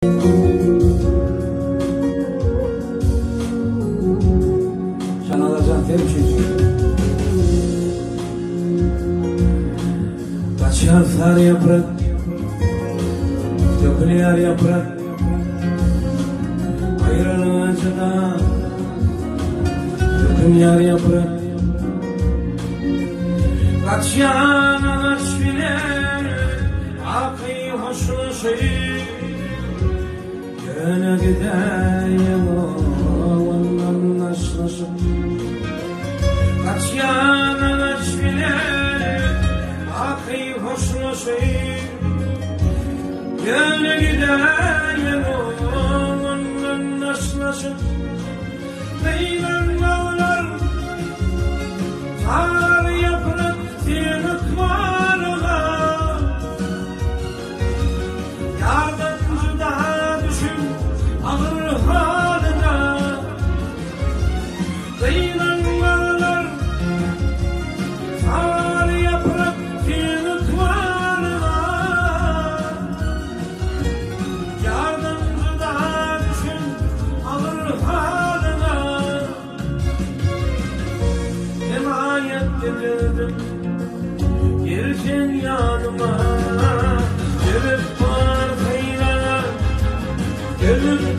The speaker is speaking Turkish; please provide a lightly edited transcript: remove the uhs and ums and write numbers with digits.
Can alacağım hemşire. Kaçar yaprak, dökülüyor yaprak, ayrılınca dökülüyor yaprak. Kaç yanına bile akıyı hoşlaşır, gene gideyim ondan naşlaşır. Kaç yanına bile akıyı hoşlaşır, gene gideyim ondan naşlaşır. Meyven bağlar sar yaprak tinik varına, yardımcı daha düşün ağır haline. Meyven bağlar sar yaprak tinik varına, yardımcı daha düşün ağır haline. Emayet getirdim gelirken yanıma, gelip var kıyılar, gelip